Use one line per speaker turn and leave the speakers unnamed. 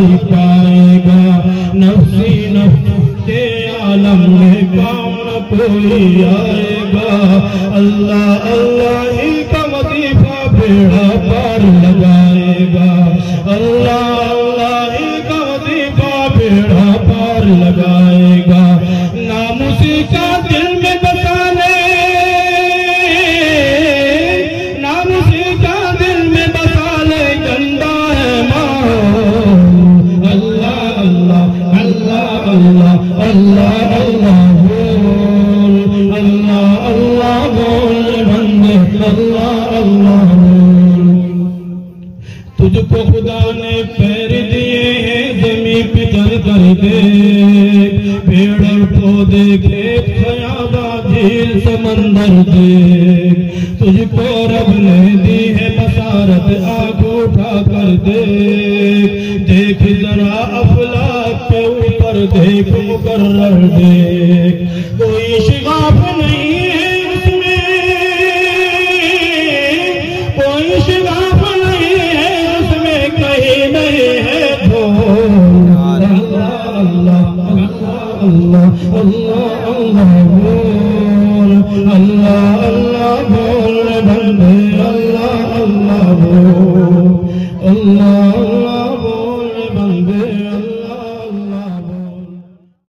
ہی پائے گا، نفسی نفس کے عالم میں کام نہ کوئی آئے گا، اللہ اللہ ہی کا وظیفہ بیڑا پار لگائے گا، اللہ اللہ ہی کا وظیفہ بیڑا پار لگائے گا، نام اسی کا دل میں بسا لے، نام اسی کا دل میں بسا لے، گندا ہے ماحول، اللہ اللہ اللہ اللہ اللہ اللہ بول، اللہ اللہ بول بندے، اللہ اللہ بول۔ تجھ کو خدا نے پیر دیے ہیں زمین پہ چل کر دیکھ، پیڑ اور پودے کھیت خیاباں جھیل سمندر دیکھ، تجھ کو رب نے دی ہے بصارت آنکھ اٹھا کر دیکھ، دیکھ ذرا افلاک پہ اوپر دیکھ مقرر دیکھ، کوئی شگاف نہیں ہے اس میں، کوئی شگاف نہیں ہے اس میں، کہیں نہیں ہے دھول، اللہ اللہ اللہ اللہ اللہ بول، اللہ اللہ بول بندے، اللہ اللہ بول، اللہ